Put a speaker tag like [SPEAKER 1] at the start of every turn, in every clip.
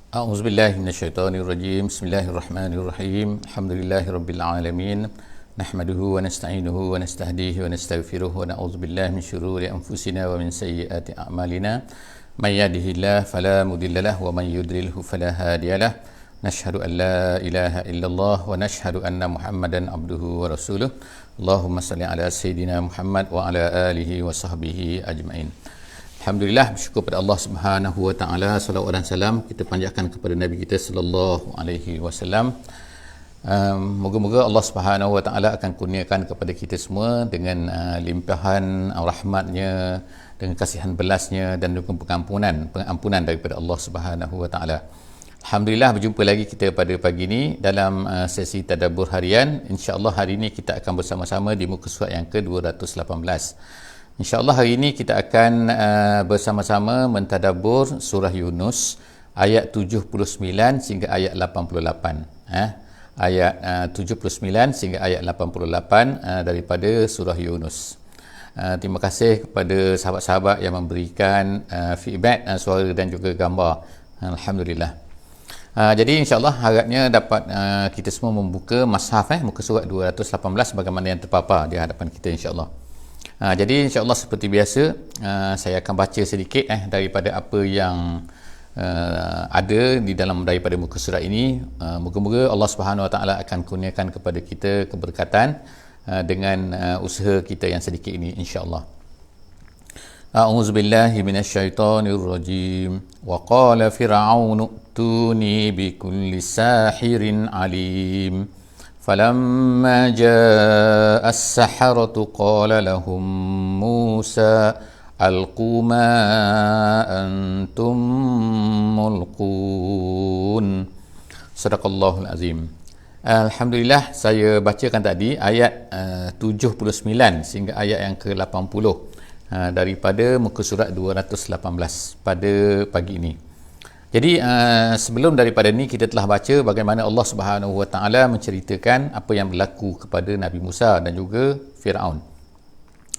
[SPEAKER 1] A'udzubillahi minasyaitonirrajim. Bismillahirrahmanirrahim. Alhamdulillahirabbil alamin. Nahmaduhu wa nasta'inuhu wa nastahdihi wa nastaghfiruh wa na'udzubillahi min syururi anfusina wa min sayyiati a'malina. May yahdihillahu fala mudhillalah wa may yudlilhu fala hadiyalah. Nashhadu an la ilaha illallah wa nashhadu anna Muhammadan abduhu wa rasuluh. Allahumma salli ala sayidina Muhammad wa ala alihi wa sahbihi ajma'in. Alhamdulillah, bersyukur pada Allah Subhanahu wa taala, salawat dan salam kita panjatkan kepada Nabi kita sallallahu alaihi wasallam. Moga-moga Allah Subhanahu wa taala akan kurniakan kepada kita semua dengan limpahan rahmatnya, dengan kasihan belasnya dan juga pengampunan daripada Allah Subhanahu wa taala. Alhamdulillah, berjumpa lagi kita pada pagi ini dalam sesi tadabbur harian. Insya-Allah hari ini kita akan bersama-sama di muka surat yang ke-218. InsyaAllah hari ini kita akan bersama-sama mentadabbur surah Yunus ayat 79 sehingga ayat 88. Ayat 79 sehingga ayat 88 daripada surah Yunus. Terima kasih kepada sahabat-sahabat yang memberikan feedback suara dan juga gambar. Alhamdulillah. Jadi insyaAllah harapnya dapat kita semua membuka mushaf muka surat 218 bagaimana yang terpapar di hadapan kita insyaAllah. Jadi insyaAllah seperti biasa saya akan baca sedikit daripada apa yang ada di dalam daripada muka surat ini. Moga-moga Allah Subhanahu Wa Taala akan kurniakan kepada kita keberkatan dengan usaha kita yang sedikit ini insyaAllah. A'udzubillahi minasyaitonirrajim. Wa qala fir'aunu tuni bikulli sahirin alim. فلما جاء السحرة قال لهم موسى ألقوا ما أنتم ملقون. صدق الله العظيم. Alhamdulillah, saya bacakan tadi ayat 79 sehingga ayat yang ke-80 daripada muka surat 218 pada pagi ini. Jadi sebelum daripada ni kita telah baca bagaimana Allah Subhanahu Wa Taala menceritakan apa yang berlaku kepada Nabi Musa dan juga Firaun.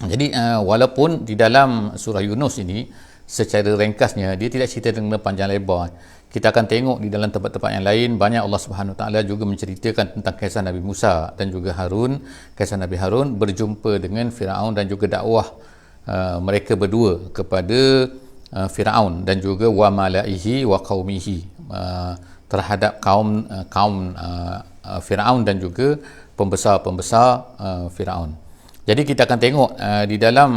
[SPEAKER 1] Jadi walaupun di dalam surah Yunus ini secara ringkasnya dia tidak cerita dengan panjang lebar. Kita akan tengok di dalam tempat-tempat yang lain banyak Allah Subhanahu Wa Taala juga menceritakan tentang kisah Nabi Musa dan juga Harun, kisah Nabi Harun berjumpa dengan Firaun dan juga dakwah mereka berdua kepada Firaun dan juga wa malaihi wa qaumihi terhadap kaum Firaun dan juga pembesar-pembesar Firaun. Jadi kita akan tengok di dalam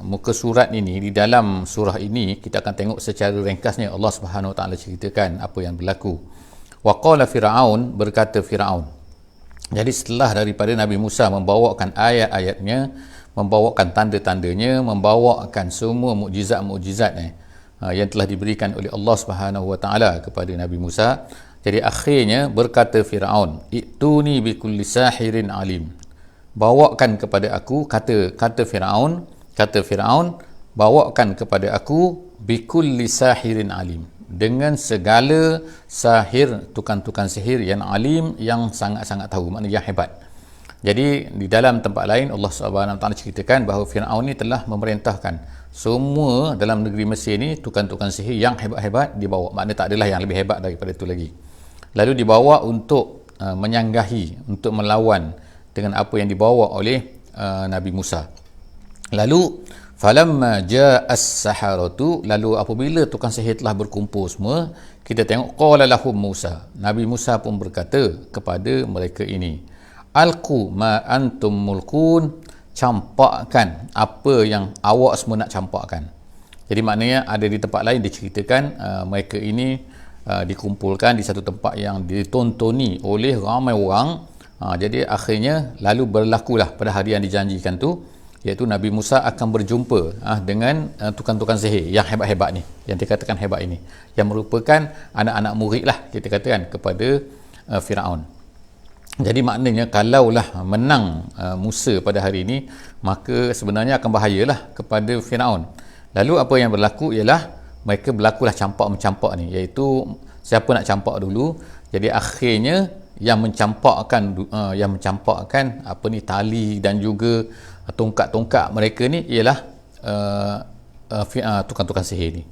[SPEAKER 1] muka surat ini, di dalam surah ini kita akan tengok secara ringkasnya Allah Subhanahu Wa Taala ceritakan apa yang berlaku. Wa qala Firaun, berkata Firaun. Jadi setelah daripada Nabi Musa membawakan ayat-ayatnya, membawakan tanda-tandanya, membawakan semua mukjizat-mukjizat yang telah diberikan oleh Allah Subhanahu Wa Taala kepada Nabi Musa. Jadi akhirnya berkata Firaun, "Ituni bikulli sahirin alim." Bawakan kepada aku, kata Firaun, bawakan kepada aku bikulli sahirin alim, dengan segala sahir, tukang-tukang sihir yang alim, yang sangat-sangat tahu, maknanya yang hebat. Jadi di dalam tempat lain Allah Subhanahu Wa Taala ceritakan bahawa Firaun ni telah memerintahkan semua dalam negeri Mesir ni tukang-tukang sihir yang hebat-hebat dibawa, maknanya tak adalah yang lebih hebat daripada itu lagi. Lalu dibawa untuk menyanggahi, untuk melawan dengan apa yang dibawa oleh Nabi Musa. Lalu falamma ja'as saharatu, lalu apabila tukang sihir telah berkumpul semua, kita tengok qala lahum Musa, Nabi Musa pun berkata kepada mereka ini, alqu ma antum mulkun, campakkan apa yang awak semua nak campakkan. Jadi maknanya ada di tempat lain diceritakan mereka ini dikumpulkan di satu tempat yang ditontoni oleh ramai orang. Jadi akhirnya lalu berlakulah pada hari yang dijanjikan tu, iaitu Nabi Musa akan berjumpa dengan tukang-tukang sihir yang hebat-hebat ni, yang dikatakan hebat ini, yang merupakan anak-anak murid lah kita katakan kepada Firaun. Jadi maknanya kalaulah menang Musa pada hari ini, maka sebenarnya akan bahayalah kepada Firaun. Lalu apa yang berlaku ialah mereka berlakulah campak-mencampak ni, iaitu siapa nak campak dulu. Jadi akhirnya yang mencampakkan apa ni, tali dan juga tongkat-tongkat mereka ni ialah tukang-tukang sihir ni.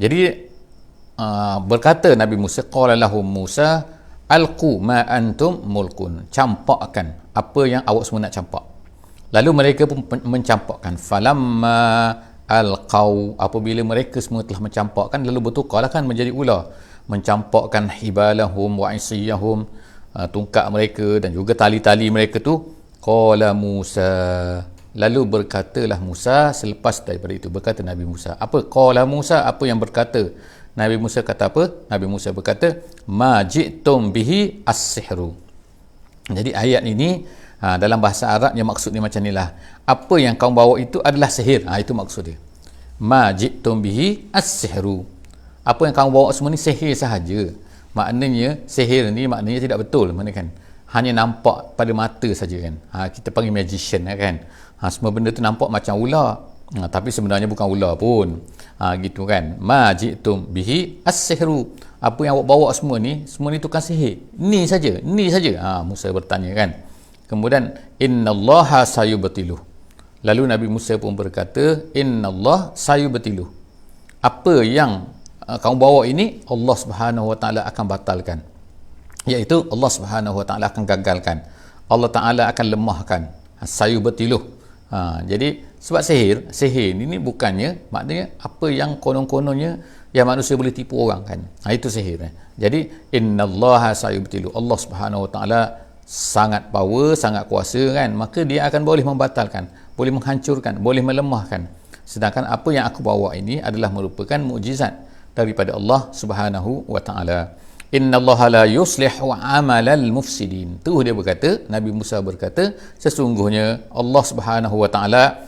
[SPEAKER 1] Jadi berkata Nabi Musa, qala lahum Musa alqu ma antum mulkun, campakkan apa yang awak semua nak campak. Lalu mereka pun mencampakkan. Falamma alqau, apabila mereka semua telah mencampakkan, lalu bertukarlah kan menjadi ular, mencampakkan hibalahum wa isiyahum, tungkat mereka dan juga tali-tali mereka tu. Qala Musa, lalu berkatalah Musa selepas daripada itu, berkata Nabi Musa. Apa qala Musa? Apa yang berkata Nabi Musa? Kata apa? Nabi Musa berkata, ma ji'tum bihi as-sihru. Jadi ayat ini dalam bahasa Arabnya maksudnya macam inilah. Apa yang kamu bawa itu adalah sihir. Itu maksud dia. Ma ji'tum bihi as-sihru. Apa yang kamu bawa semua ni sihir sahaja. Maknanya sihir ni maknanya tidak betul, mana kan? Hanya nampak pada mata saja kan. Kita panggil magician kan. Semua benda tu nampak macam ular. Tapi sebenarnya bukan ular pun. Gitu kan. Ma ji'tum bihi as-sihru. Apa yang awak bawa semua ni tukang sihir. Ni saja. Musa bertanya kan. Kemudian innallaha sayubtiluh. Lalu Nabi Musa pun berkata, innallah sayubtiluh. Apa yang kamu bawa ini Allah Subhanahu Wa Taala akan batalkan. Iaitu Allah Subhanahu Wa Taala akan gagalkan. Allah Taala akan lemahkan. Sayubtiluh. Jadi sebab sihir ni bukannya maknanya apa yang konon-kononnya yang manusia boleh tipu orang kan. Itu sihir. Jadi innallaha sayubtiluh. Allah Subhanahu Wa Taala sangat power, sangat kuasa kan, maka dia akan boleh membatalkan, boleh menghancurkan, boleh melemahkan. Sedangkan apa yang aku bawa ini adalah merupakan mukjizat daripada Allah Subhanahu Wa Taala. Innallaha la yuslihu amalal mufsidin. Tu dia berkata, Nabi Musa berkata, sesungguhnya Allah Subhanahu Wa Taala,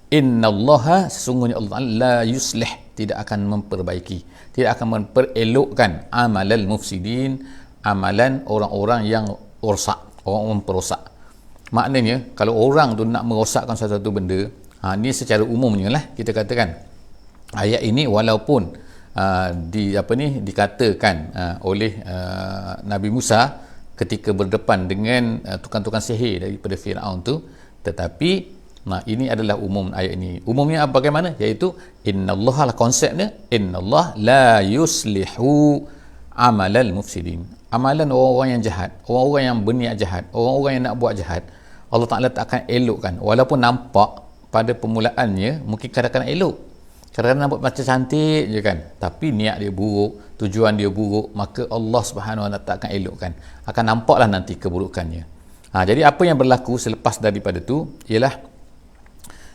[SPEAKER 1] innallaha, sesungguhnya Allah Taala la yuslih, tidak akan memperbaiki, tidak akan memperelokkan amalal mufsidin, amalan orang-orang yang rosak, orang memperosak. Maknanya kalau orang tu nak merosakkan sesuatu benda, ni secara umumnya lah kita katakan ayat ini walaupun dikatakan oleh Nabi Musa ketika berdepan dengan tukang-tukang sihir daripada Firaun tu, tetapi ini adalah umum ayat ini. Umumnya bagaimana? Iaitu innallaha, lah konsepnya, innallah la yuslihu amalal mufsidin. Amalan orang-orang yang jahat, orang-orang yang berniat jahat, orang-orang yang nak buat jahat, Allah Ta'ala tak akan elokkan. Walaupun nampak pada permulaannya mungkin kadang-kadang elok, kadang-kadang nampak macam cantik je kan, tapi niat dia buruk, tujuan dia buruk, maka Allah Subhanahu Wa Taala tak akan elokkan. Akan nampaklah nanti keburukannya. Jadi apa yang berlaku selepas daripada tu ialah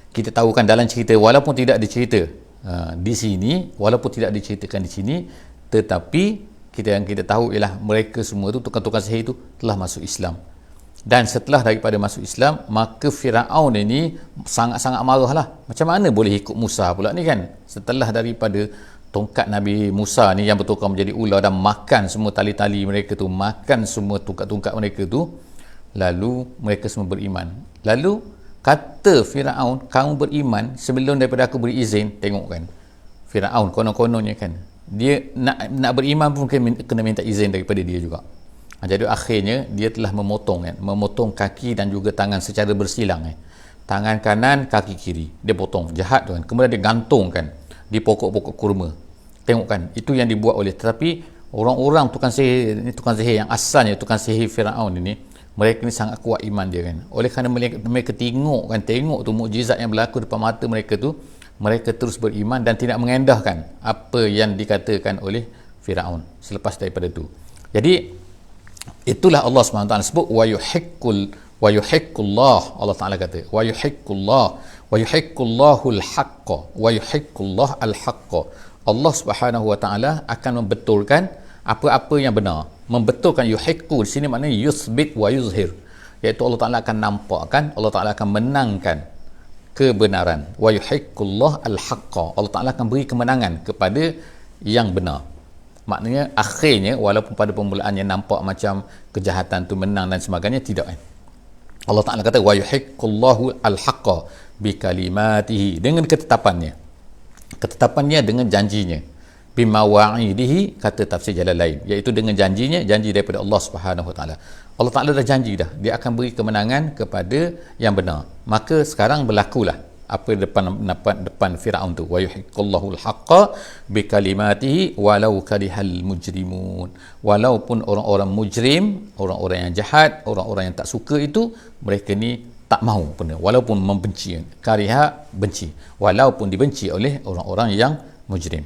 [SPEAKER 1] kita tahu kan dalam cerita, walaupun tidak dicerita di sini, walaupun tidak diceritakan di sini, tetapi yang kita tahu ialah mereka semua tu, tukang-tukang sihir itu telah masuk Islam. Dan setelah daripada masuk Islam, maka Firaun ini sangat-sangat marahlah. Macam mana boleh ikut Musa pula ni kan? Setelah daripada tongkat Nabi Musa ni yang bertukar menjadi ular dan makan semua tali-tali mereka tu, makan semua tungkat-tungkat mereka tu, lalu mereka semua beriman. Lalu kata Firaun, kamu beriman sebelum daripada aku beri izin. Tengok kan, Firaun konon-kononnya kan, dia nak beriman pun kena minta izin daripada dia juga. Jadi akhirnya dia telah memotong kaki dan juga tangan secara bersilang tangan kanan, kaki kiri dia potong, jahat tu kan. Kemudian dia gantungkan di pokok-pokok kurma. Tengok kan, itu yang dibuat oleh, tetapi orang-orang tukang sihir yang asalnya tukang sihir Firaun ini, mereka ni sangat kuat iman dia kan. Oleh kerana mereka tengok tu mukjizat yang berlaku depan mata mereka tu, mereka terus beriman dan tidak mengendahkan apa yang dikatakan oleh Firaun selepas daripada itu. Jadi itulah Allah SWT sebut wa yuhiqqullah. Allah Taala kata wa yuhiqqullahu al-haqqa wa yuhiqqullah al-haqqa. Allah Subhanahu Wa Taala akan membetulkan apa-apa yang benar. Membetulkan, yuhiqqu di sini maknanya yuthbit wa yuzhir, iaitu Allah Taala akan nampakkan, Allah Taala akan menangkan kebenaran. Wa yuhiqqullah al-haqqa. Allah Taala akan beri kemenangan kepada yang benar. Maknanya akhirnya walaupun pada permulaannya nampak macam kejahatan tu menang dan sebagainya, tidak kan. Allah Taala kata wa yuhiqqullahu al-haqqa bi kalimatihi, dengan ketetapannya dengan janjinya. Bima wa'idihi, kata tafsir Jalalain, iaitu dengan janji daripada Allah Subhanahu Wa Taala. Allah Ta'ala dah janji dah, dia akan beri kemenangan kepada yang benar. Maka sekarang berlakulah apa depan Firaun tu, wa yuhiqqullahu al-haqqa bi kalimatihi walau karihal mujrimun. Walaupun orang-orang mujrim, orang-orang yang jahat, orang-orang yang tak suka itu, mereka ni tak mahu pun, walaupun membenci, kariha benci, walaupun dibenci oleh orang-orang yang mujrim.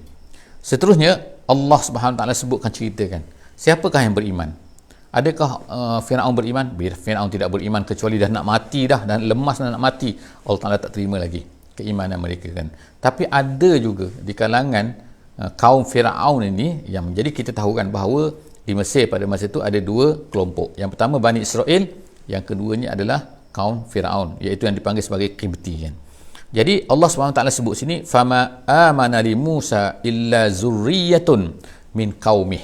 [SPEAKER 1] Seterusnya Allah Subhanahu Wa Taala sebutkan, ceritakan siapakah yang beriman. Adakah Firaun beriman? Firaun tidak beriman, kecuali dah nak mati dah, dan lemas dah nak mati, Allah Taala tak terima lagi keimanan mereka kan. Tapi ada juga di kalangan kaum Firaun ini yang menjadi, kita tahu kan bahawa di Mesir pada masa itu ada dua kelompok. Yang pertama Bani Israel, yang keduanya adalah kaum Firaun, iaitu yang dipanggil sebagai Qibti kan. Jadi Allah SWT sebut sini, fama amana li Musa illa zurriyatun min qaumih.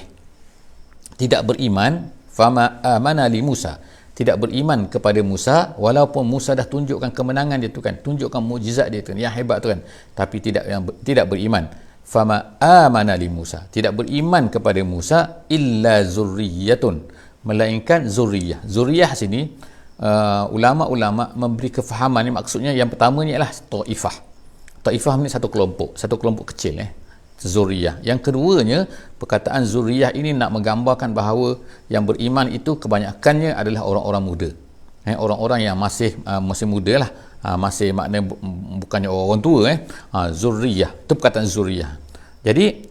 [SPEAKER 1] Tidak beriman, fama amana li Musa, tidak beriman kepada Musa, walaupun Musa dah tunjukkan kemenangan dia tu kan, tunjukkan mukjizat dia tu yang hebat tu kan, tapi tidak beriman. Fama amana li Musa, tidak beriman kepada Musa illa zurriyatun, melainkan zurriyah. Zurriyah sini ulama-ulama memberi kefahaman ni, maksudnya yang pertamanya ialah taifah. Taifah ni satu kelompok kecil zuriyah. Yang keduanya, perkataan zuriyah ini nak menggambarkan bahawa yang beriman itu kebanyakannya adalah orang-orang muda, orang-orang yang masih muda lah, masih maknanya bukannya orang tua. Zuriyah itu perkataan zuriyah. Jadi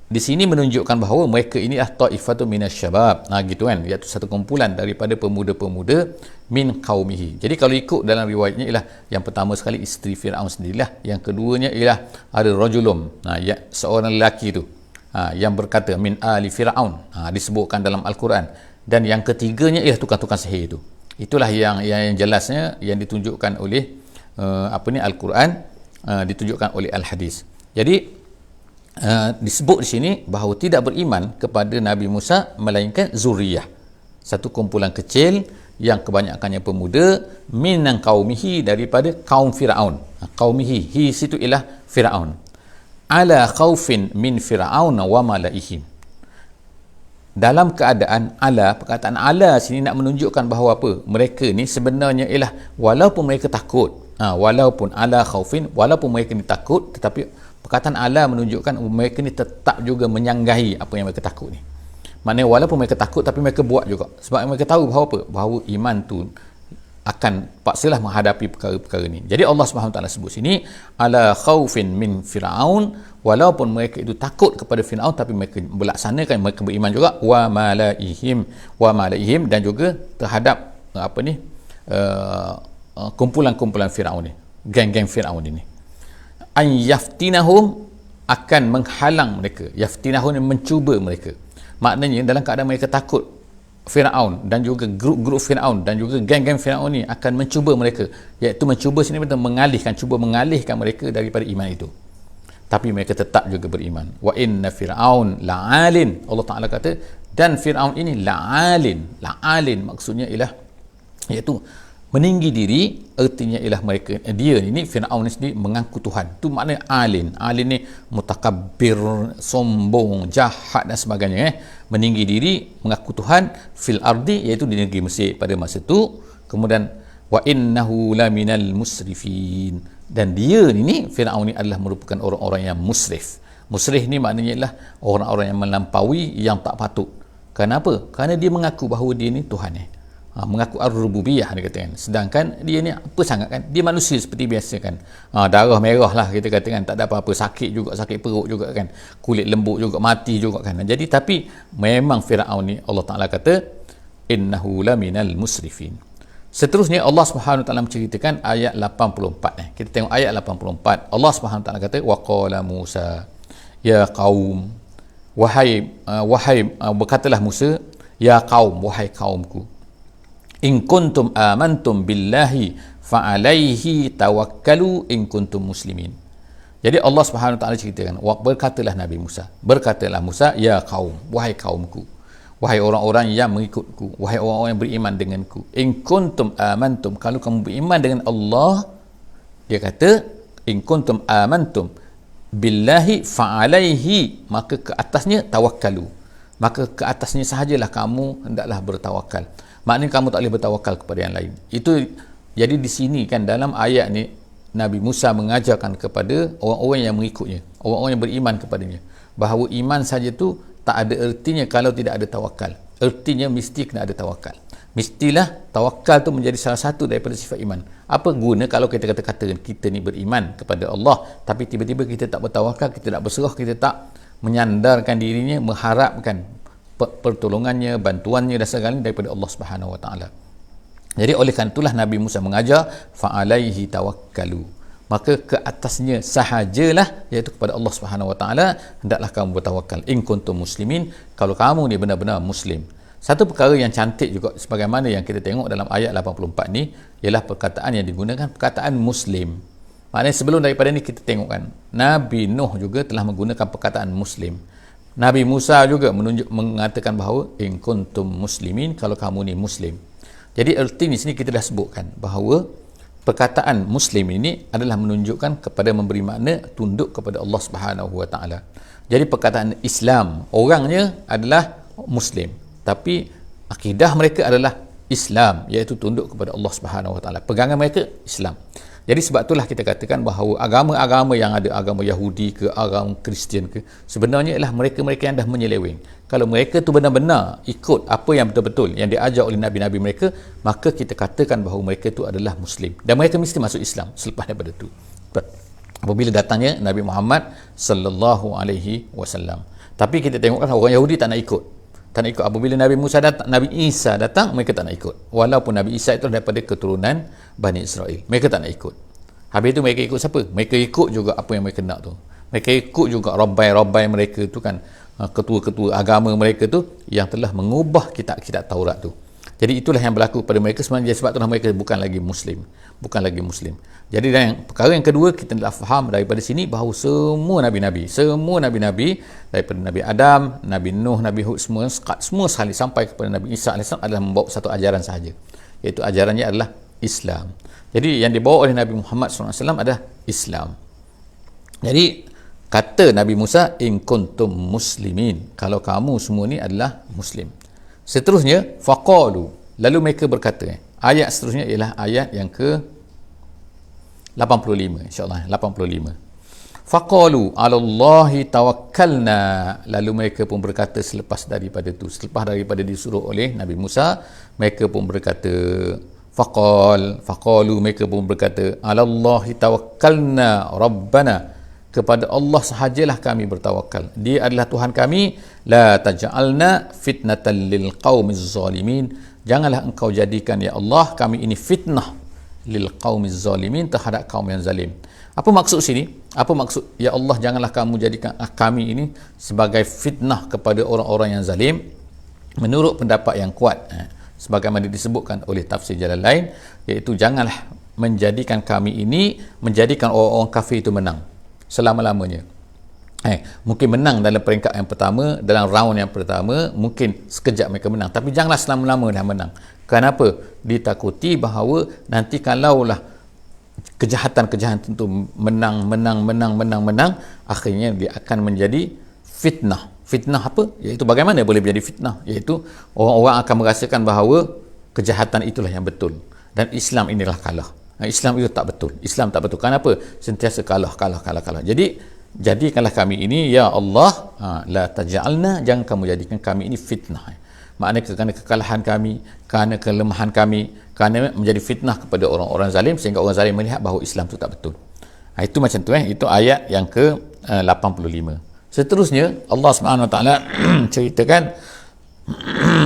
[SPEAKER 1] di sini menunjukkan bahawa mereka ini ta'ifatun minasyabab, gitu kan, iaitu satu kumpulan daripada pemuda-pemuda min qaumihi. Jadi kalau ikut dalam riwayatnya ialah yang pertama sekali isteri Firaun sendirilah, yang keduanya ialah ada rajulum, seorang lelaki tu yang berkata min ali Firaun, disebutkan dalam Al-Quran, dan yang ketiganya ialah tukang-tukang sihir itu. Itulah yang jelasnya yang ditunjukkan oleh Al-Quran, ditunjukkan oleh Al-Hadis. Jadi disebut di sini bahawa tidak beriman kepada Nabi Musa melainkan zuriyah, satu kumpulan kecil yang kebanyakannya pemuda, minang qaumihi, daripada kaum Firaun. Qaumihi, hi situ ialah Firaun. Ala khaufin min Firaun wa malaihim, dalam keadaan ala, perkataan ala sini nak menunjukkan bahawa apa, mereka ni sebenarnya ialah walaupun mereka takut, walaupun ala khaufin, walaupun mereka ni takut, tetapi perkataan ala menunjukkan mereka ni tetap juga menyanggahi apa yang mereka takut ni. Maknanya walaupun mereka takut, tapi mereka buat juga, sebab mereka tahu bahawa apa, bahawa iman tu akan paksalah menghadapi perkara-perkara ni. Jadi Allah SWT sebut sini ala khaufin min Firaun, walaupun mereka itu takut kepada Firaun, tapi mereka melaksanakan, mereka beriman juga, wa malaihim, dan juga terhadap kumpulan-kumpulan Firaun ni, geng-geng Firaun ini. An yaftinahum, akan menghalang mereka. Yaftinahum ni mencuba mereka. Maknanya dalam keadaan mereka takut Firaun dan juga grup-grup Firaun dan juga geng-geng Firaun ni akan mencuba mereka, iaitu mencuba sini betul cuba mengalihkan mereka daripada iman itu. Tapi mereka tetap juga beriman. Wa inna Firaun la'alin, Allah Ta'ala kata, dan Firaun ini la'alin maksudnya ialah, iaitu meninggi diri, artinya ialah mereka, dia ini Firaun ni sendiri mengaku Tuhan. Tu maknanya alin ni mutakabbir, sombong, jahat dan sebagainya. Meninggi diri, mengaku Tuhan fil ardi, iaitu di negeri Mesir pada masa tu. Kemudian wa innahu laminal musrifin, dan dia ni Firaun ni adalah merupakan orang-orang yang musrif. Musrif ni maknanya ialah orang-orang yang melampaui, yang tak patut. Kenapa? Kerana dia mengaku bahawa dia ni Tuhan ni. Mengaku ar-rububiyah, dia kata kan. Sedangkan dia ni apa sangat kan, dia manusia seperti biasa kan, darah merah lah kita kata kan, tak ada apa-apa, sakit juga, sakit perut juga kan, kulit lembut juga, mati juga kan. Jadi tapi memang Firaun ni Allah Ta'ala kata innahu laminal musrifin. Seterusnya Allah Subhanahu Wa Ta'ala menceritakan ayat 84. Kita tengok ayat 84. Allah Subhanahu Wa Ta'ala kata wa qala Musa ya qaum, berkatalah Musa, ya qaum, wahai kaumku, in kuntum amantum billahi fa'alaihi tawakkalu in kuntum muslimin. Jadi Allah Subhanahu Wa Ta'ala ceritakan, berkatalah Nabi Musa, berkatalah Musa, ya qaum, wahai kaumku, wahai orang-orang yang mengikutku, wahai orang-orang yang beriman denganku, in kuntum amantum, kalau kamu beriman dengan Allah, dia kata in kuntum amantum billahi fa'alaihi, maka ke atasnya tawakkalu, maka ke atasnya sahajalah kamu hendaklah bertawakal. Maknanya kamu tak boleh bertawakal kepada yang lain. Itu jadi di sini kan dalam ayat ni Nabi Musa mengajarkan kepada orang-orang yang mengikutnya, orang-orang yang beriman kepadanya, bahawa iman saja tu tak ada ertinya kalau tidak ada tawakal. Ertinya mesti kena ada tawakal. Mestilah tawakal tu menjadi salah satu daripada sifat iman. Apa guna kalau kita kata-kata kita ni beriman kepada Allah, tapi tiba-tiba kita tak bertawakal, kita tak berserah, kita tak menyandarkan dirinya, mengharapkan pertolongannya, bantuannya dan segalanya daripada Allah Subhanahu Wa Taala. Jadi oleh kerana itulah Nabi Musa mengajar fa'alaihi tawakkalu. Maka ke atasnya sahajalah, iaitu kepada Allah Subhanahu Wa Taala, hendaklah kamu bertawakal in kuntum muslimin, kalau kamu ni benar-benar muslim. Satu perkara yang cantik juga sebagaimana yang kita tengok dalam ayat 84 ni ialah perkataan yang digunakan, perkataan muslim. Maknanya sebelum daripada ni kita tengok kan, Nabi Nuh juga telah menggunakan perkataan muslim. Nabi Musa juga mengatakan bahawa in kuntum muslimin, kalau kamu ni muslim. Jadi erti di sini kita dah sebutkan bahawa perkataan muslim ini adalah menunjukkan kepada memberi makna tunduk kepada Allah Subhanahu Wa Taala. Jadi perkataan Islam, orangnya adalah muslim, tapi akidah mereka adalah Islam, iaitu tunduk kepada Allah Subhanahu Wa Taala. Pegangan mereka Islam. Jadi sebab itulah kita katakan bahawa agama-agama yang ada, agama Yahudi ke, agama Kristian ke, sebenarnya ialah mereka-mereka yang dah menyeleweng. Kalau mereka tu benar-benar ikut apa yang betul-betul yang diajar oleh Nabi-Nabi mereka, maka kita katakan bahawa mereka tu adalah Muslim. Dan mereka mesti masuk Islam selepas daripada itu. Apabila datangnya Nabi Muhammad sallallahu alaihi wasallam. Tapi kita tengokkan orang Yahudi tak nak ikut. Tak nak ikut. Apabila Nabi Musa datang, Nabi Isa datang, mereka tak nak ikut. Walaupun Nabi Isa itu daripada keturunan Bani Israel, mereka tak nak ikut. Habis itu mereka ikut siapa? Mereka ikut juga apa yang mereka nak tu. Mereka ikut juga rabbai-rabbai mereka tu kan, ketua-ketua agama mereka tu yang telah mengubah kitab-kitab Taurat tu. Jadi itulah yang berlaku pada mereka sebenarnya, sebab itulah mereka bukan lagi Muslim. Bukan lagi Muslim. Jadi dan perkara yang kedua, kita telah faham daripada sini bahawa semua Nabi-Nabi daripada Nabi Adam, Nabi Nuh, Nabi Hud, semua sekali sampai kepada Nabi Isa AS adalah membawa satu ajaran sahaja, iaitu ajarannya adalah Islam. Jadi yang dibawa oleh Nabi Muhammad SAW adalah Islam. Jadi kata Nabi Musa, in kuntum muslimin, kalau kamu semua ni adalah Muslim. Seterusnya, faqalu, lalu mereka berkata, ayat seterusnya ialah ayat yang ke 85, insyaAllah 85. Faqalu alallahi tawakkalna, lalu mereka pun berkata selepas daripada disuruh oleh Nabi Musa, mereka pun berkata, faqalu, mereka pun berkata, alallahi tawakkalna rabbana, kepada Allah sahajalah kami bertawakal, dia adalah Tuhan kami, la taj'alna fitnatan lil qaumiz zalimin, janganlah engkau jadikan ya Allah kami ini fitnah lil qaumiz zalimin, terhadap kaum yang zalim. Apa maksud sini? Apa maksud ya Allah janganlah kamu jadikan kami ini sebagai fitnah kepada orang-orang yang zalim? Menurut pendapat yang kuat, sebagaimana disebutkan oleh tafsir Jalalain, iaitu janganlah menjadikan kami ini menjadikan orang-orang kafir itu menang selama-lamanya. Mungkin menang dalam peringkat yang pertama, dalam round yang pertama, mungkin sekejap mereka menang, tapi janganlah selama-lama dah menang. Kenapa? Ditakuti bahawa nanti kalaulah kejahatan-kejahatan itu menang, akhirnya dia akan menjadi fitnah. Fitnah apa? Iaitu bagaimana boleh menjadi fitnah? Iaitu orang-orang akan merasakan bahawa kejahatan itulah yang betul dan Islam inilah kalah. Islam itu tak betul. Islam tak betul. Kenapa? Sentiasa kalah. Jadi jadikanlah kami ini ya Allah, la taj'alna, jangan kamu jadikan kami ini fitnah. Maknanya kerana kekalahan kami, kerana kelemahan kami, kerana menjadi fitnah kepada orang-orang zalim, sehingga orang zalim melihat bahawa Islam itu tak betul. Itu macam tu. Itu ayat yang ke 85. Seterusnya Allah Subhanahu Wa Taala ceritakan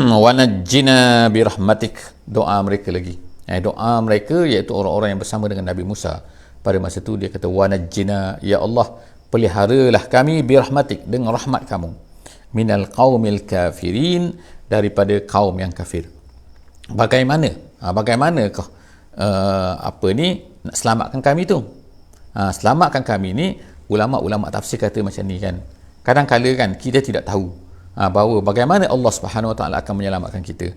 [SPEAKER 1] wa najjina bi rahmatik, doa mereka lagi. Doa mereka iaitu orang-orang yang bersama dengan Nabi Musa pada masa itu, dia kata wa najjina, ya Allah peliharalah kami bi rahmatik, dengan rahmat kamu, minal qaumil kafirin, daripada kaum yang kafir. Bagaimanakah nak selamatkan kami tu? Selamatkan kami ni, ulama-ulama tafsir kata macam ni kan. Kadang-kadang kan kita tidak tahu bahawa bagaimana Allah Subhanahu Wa Taala akan menyelamatkan kita.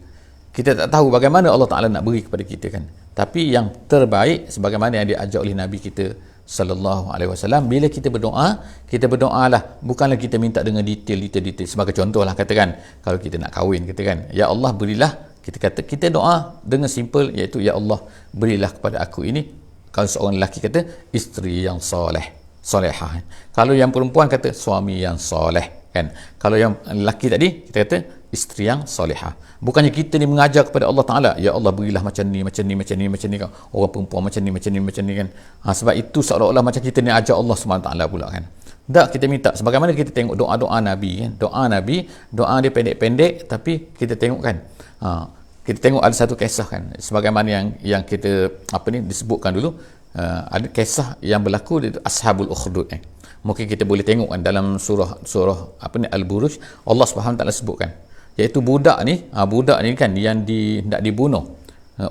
[SPEAKER 1] Kita tak tahu bagaimana Allah Ta'ala nak beri kepada kita kan. Tapi yang terbaik, sebagaimana yang diajar oleh Nabi kita sallallahu alaihi wasallam, bila kita berdoalah, bukanlah kita minta dengan detail. Sebagai contohlah, katakan kalau kita nak kahwin, katakan ya Allah berilah, kita doa dengan simple, iaitu ya Allah berilah kepada aku ini Kalau seorang lelaki kata isteri yang solehah. Kalau yang perempuan kata suami yang soleh, kan? Kalau yang lelaki tadi kita kata isteri yang solehah. Bukannya kita ni mengajar kepada Allah Taala, ya Allah berilah macam ni kan. Orang perempuan macam ni kan. Sebab itu seolah-olah macam kita ni ajar Allah SWT pula kan. Tak, kita minta sebagaimana kita tengok doa-doa Nabi kan. Doa dia pendek-pendek tapi kita tengok kan. Kita tengok ada satu kisah kan. Sebagaimana yang kita disebutkan dulu, ada kisah yang berlaku di Ashabul Ukhdud kan. Mungkin kita boleh tengok kan dalam surah Al-Buruj, Allah SWT sebutkan, iaitu budak ni kan yang hendak dibunuh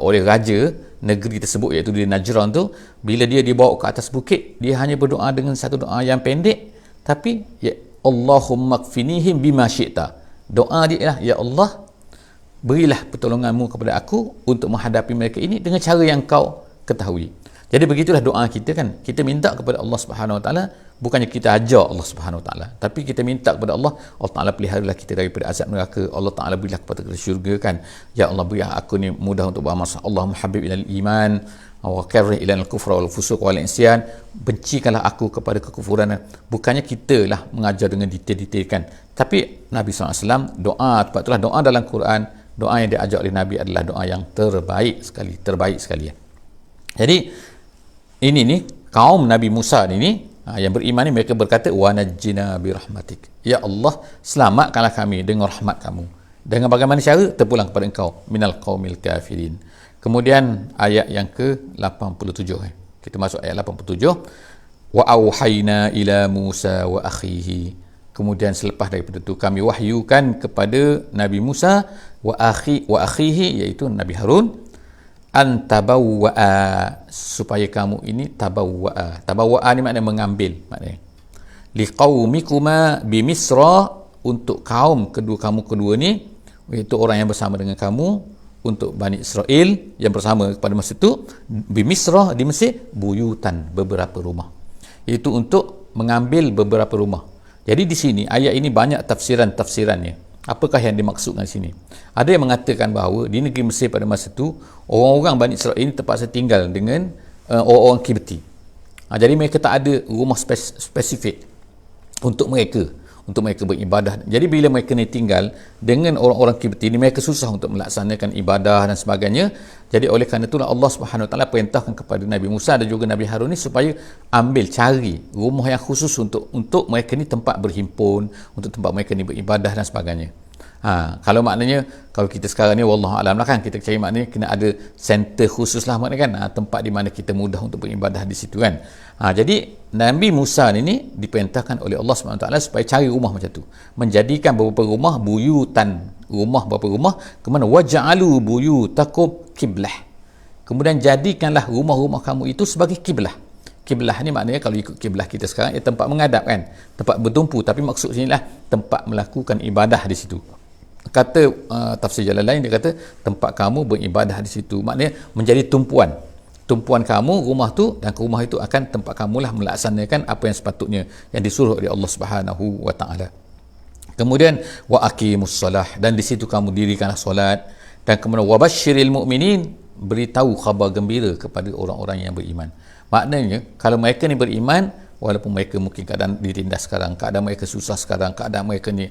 [SPEAKER 1] oleh raja negeri tersebut, iaitu di Najran tu. Bila dia dibawa ke atas bukit, dia hanya berdoa dengan satu doa yang pendek, tapi ya Allahumma kfinihim bima syi'ta. Doa dia lah, ya Allah berilah pertolonganmu kepada aku untuk menghadapi mereka ini dengan cara yang kau ketahui. Jadi begitulah doa kita kan. Kita minta kepada Allah Subhanahu Wa Taala, bukannya kita ajar Allah Subhanahu Wa Taala, tapi kita minta kepada Allah Taala peliharalah kita daripada azab neraka. Allah Taala berilah kepada kita syurga kan. Ya Allah berilah aku ni mudah untuk beramal. Allahumma habib ilal iman wa karrih ilal kufra wal fusuq wal isyan. Bencikanlah aku kepada kekufuran. Bukannya kita lah mengajar dengan detail-detail kan. Tapi Nabi SAW doa, tempat itulah doa dalam Quran, doa yang diajar oleh Nabi adalah doa yang terbaik sekali ya. Jadi ini ni kaum Nabi Musa ni yang beriman ni, mereka berkata wa najjina bi rahmatik, ya Allah selamatkanlah kami dengan rahmat kamu. Dengan bagaimana cara? Terpulang kepada engkau minal qaumil kafirin. Kemudian ayat yang ke-87 kita masuk ayat 87, wa auhayna ila Musa wa akhihi. Kemudian selepas daripada itu kami wahyukan kepada Nabi Musa wa akhihi, iaitu Nabi Harun, antabawwa'a, supaya kamu ini tabawwa'a ni maknanya mengambil, maknanya liqaumikuma bimisra, untuk kaum kamu kedua ni, iaitu orang yang bersama dengan kamu, untuk Bani Israel yang bersama pada masa itu bimisra di Mesir, buyutan, beberapa rumah, itu untuk mengambil beberapa rumah. Jadi di sini ayat ini banyak tafsirannya. Apakah yang dimaksudkan sini? Ada yang mengatakan bahawa di negeri Mesir pada masa itu, orang-orang Bani Israel ini terpaksa tinggal dengan orang-orang Kibti. Jadi mereka tak ada rumah spesifik untuk mereka beribadah. Jadi bila mereka ni tinggal dengan orang-orang Kibti ni, mereka susah untuk melaksanakan ibadah dan sebagainya. Jadi oleh kerana itulah Allah Subhanahu Wa Taala perintahkan kepada Nabi Musa dan juga Nabi Harun ni supaya cari rumah yang khusus untuk mereka ni tempat berhimpun, untuk tempat mereka ni beribadah dan sebagainya. Kalau maknanya, kalau kita sekarang ni wallahu alam lah kan, kita cari maknanya kena ada center khusus lah maknanya kan, tempat di mana kita mudah untuk beribadah di situ kan. Jadi Nabi Musa ni diperintahkan oleh Allah SWT supaya cari rumah macam tu, menjadikan beberapa rumah buyutan, beberapa rumah, kemudian waja'alu buyutakum kiblah, kemudian jadikanlah rumah-rumah kamu itu sebagai kiblah. Kiblah ni maknanya kalau ikut kiblah kita sekarang, tempat menghadap kan, tempat bertumpu, tapi maksud sini lah tempat melakukan ibadah di situ. Kata tafsir Jalalain, dia kata tempat kamu beribadah di situ, maknanya menjadi tumpuan kamu rumah tu, dan rumah itu akan tempat kamulah melaksanakan apa yang sepatutnya yang disuruh oleh Allah Subhanahu Wa Taala. Kemudian wa aqimus salah, dan di situ kamu dirikanlah solat, dan kemudian wabasyiril mu'minin, beritahu khabar gembira kepada orang-orang yang beriman. Maknanya kalau mereka ni beriman, walaupun mereka mungkin keadaan ditindas sekarang, keadaan mereka susah sekarang, keadaan mereka ni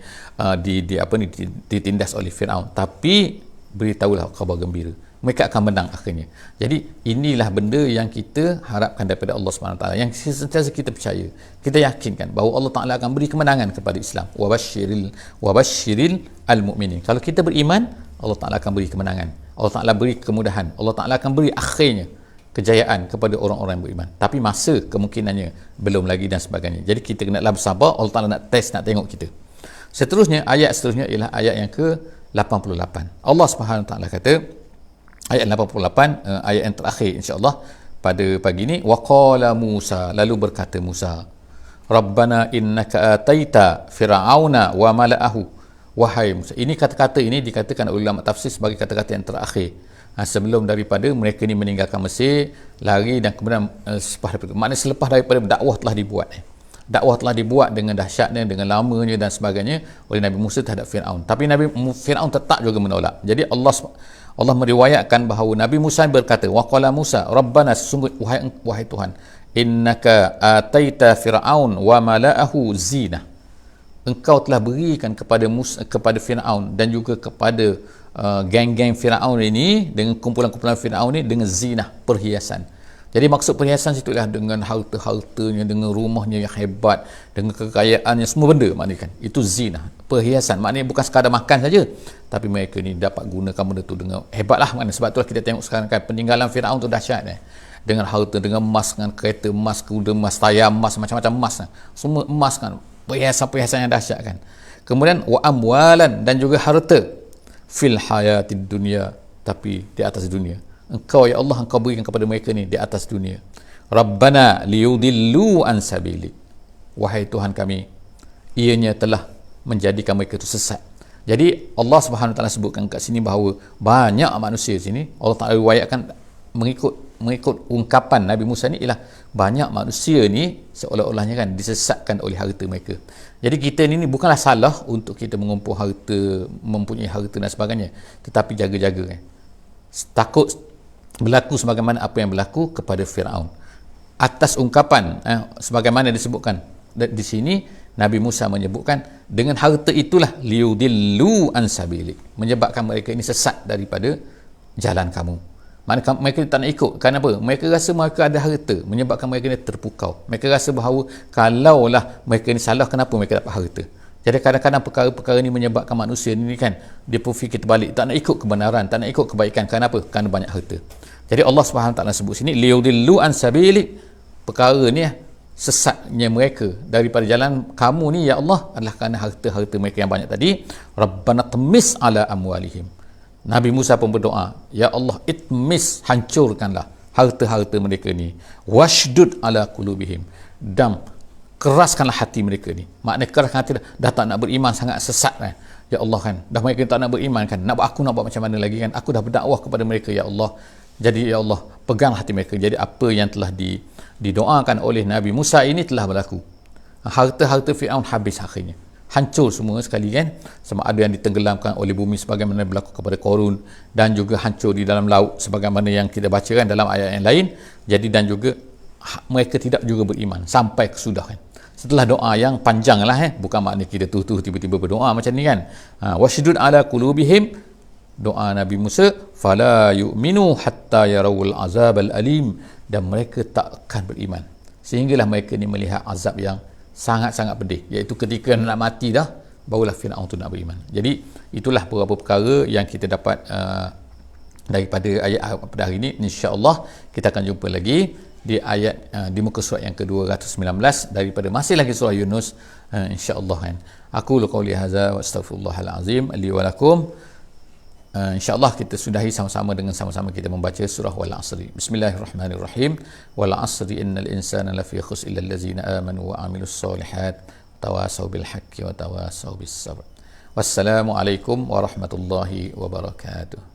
[SPEAKER 1] ditindas oleh Firaun, tapi beritahulah khabar gembira, mereka akan menang akhirnya. Jadi inilah benda yang kita harapkan daripada Allah SWT, yang sentiasa kita percaya, kita yakinkan bahawa Allah Ta'ala akan beri kemenangan kepada Islam. Wabasyiril al-mu'minin. Kalau kita beriman, Allah Ta'ala akan beri kemenangan, Allah Ta'ala beri kemudahan, Allah Ta'ala akan beri akhirnya kejayaan kepada orang-orang yang beriman. Tapi masa kemungkinannya belum lagi dan sebagainya. Jadi kita kena bersabar, Allah Ta'ala nak test, nak tengok kita. Ayat seterusnya ialah ayat yang ke-88. Allah Subhanahu Ta'ala kata, ayat 88, ayat yang terakhir insya-Allah pada pagi ini, waqala Musa, lalu berkata Musa, Rabbana innaka ataita fir'auna wa mala'ahu. Wahai Musa. Ini kata-kata ini dikatakan oleh ulama tafsir sebagai kata-kata yang terakhir, sebelum daripada mereka ni meninggalkan Mesir, lari, dan kemudian selepas daripada dakwah telah dibuat dengan dahsyatnya, dengan lamanya dan sebagainya oleh Nabi Musa terhadap Firaun. Tapi Nabi Firaun tetap juga menolak. Jadi Allah meriwayatkan bahawa Nabi Musa berkata, waqala Musa rabbana, sesungguh wahai Tuhan, innaka ataita fir'aun wa mala'ahu zina, engkau telah berikan kepada kepada Firaun dan juga kepada geng-geng Firaun ini, dengan kumpulan-kumpulan Firaun ini, dengan zinah, perhiasan. Jadi maksud perhiasan situ adalah dengan harta-hartanya, dengan rumahnya yang hebat, dengan kekayaannya, semua benda maknanya kan. Itu zinah, perhiasan. Maknanya bukan sekadar makan saja, tapi mereka ni dapat gunakan benda tu dengan hebatlah maknanya. Sebab itulah kita tengok sekarang kan peninggalan Firaun tu dahsyat dengan harta, dengan emas, dengan kereta emas, kuda emas, tayar emas, macam-macam emas semua emas kan, perhiasan-perhiasan yang dahsyat kan. Kemudian wa amwalan, dan juga harta, fil hayatid dunya, tapi di atas dunia. Engkau ya Allah, engkau berikan kepada mereka ni di atas dunia. Rabbana liyudillu an sabili, wahai Tuhan kami, ianya telah menjadikan mereka itu sesat. Jadi Allah Subhanahu Wa Taala sebutkan kat sini bahawa banyak manusia sini, Allah Taala riwayatkan mengikut ungkapan Nabi Musa ni, ialah banyak manusia ni seolah-olahnya kan disesatkan oleh harta mereka. Jadi kita ni bukanlah salah untuk kita mengumpul harta, mempunyai harta dan sebagainya, tetapi jaga-jaga kan, takut berlaku sebagaimana apa yang berlaku kepada Firaun. Atas ungkapan sebagaimana disebutkan di sini, Nabi Musa menyebutkan dengan harta itulah liyudillu an sabili, menyebabkan mereka ini sesat daripada jalan kamu. Maknanya mereka tak nak ikut. Kenapa? Mereka rasa mereka ada harta, menyebabkan mereka ni terpukau. Mereka rasa bahawa kalaulah mereka ni salah, kenapa mereka dapat harta? Jadi kadang-kadang perkara-perkara ni menyebabkan manusia ni kan, dia berfikir terbalik, tak nak ikut kebenaran, tak nak ikut kebaikan. Kenapa? Kerana banyak harta. Jadi Allah Subhanahu Taala sebut sini liyudillu an sabili, perkara ni sesatnya mereka daripada jalan kamu ni ya Allah adalah kerana harta-harta mereka yang banyak tadi. Rabbana tmis ala amwalihim, Nabi Musa pun berdoa, ya Allah itmis, hancurkanlah harta-harta mereka ni, washdud ala qulubihim, dan keraskanlah hati mereka ni. Maknanya keraskan hati, dah tak nak beriman, sangat sesat kan. Ya Allah kan, dah mereka tak nak beriman kan, aku nak buat macam mana lagi kan, aku dah berdakwah kepada mereka ya Allah. Jadi ya Allah, pegang hati mereka. Jadi apa yang telah didoakan oleh Nabi Musa ini telah berlaku. Harta-harta Fir'aun habis akhirnya, hancur semua sekali kan. Sama ada yang ditenggelamkan oleh bumi sebagaimana berlaku kepada Qarun, dan juga hancur di dalam laut sebagaimana yang kita baca kan dalam ayat yang lain. Jadi dan juga mereka tidak juga beriman sampai kesudahan. Setelah doa yang panjang lah bukan maknanya kita tuh tiba-tiba berdoa macam ni kan. Washdud ala qulubihim, doa Nabi Musa, fala yu'minu hatta yarawul azabal alim, dan mereka tak akan beriman sehinggalah mereka ni melihat azab yang sangat-sangat pedih, iaitu ketika nak mati dah, barulah Firaun tu nak beriman. Jadi itulah beberapa perkara yang kita dapat daripada ayat pada hari ini. InsyaAllah kita akan jumpa lagi di ayat di muka surat yang ke-219 daripada masih lagi surah Yunus, insya-Allah kan. Aku qauli hadza wa astaghfirullahal azim li wa lakum. InsyaAllah kita sudahi sama-sama dengan sama-sama kita membaca surah Wal Asri. Bismillahirrahmanirrahim. Wal Asri innal insana lafi khusr illa allazina amanu wa amilus solihat tawassaw bil haqqi wa tawassaw bis sabr. Wassalamu alaikum warahmatullahi wabarakatuh.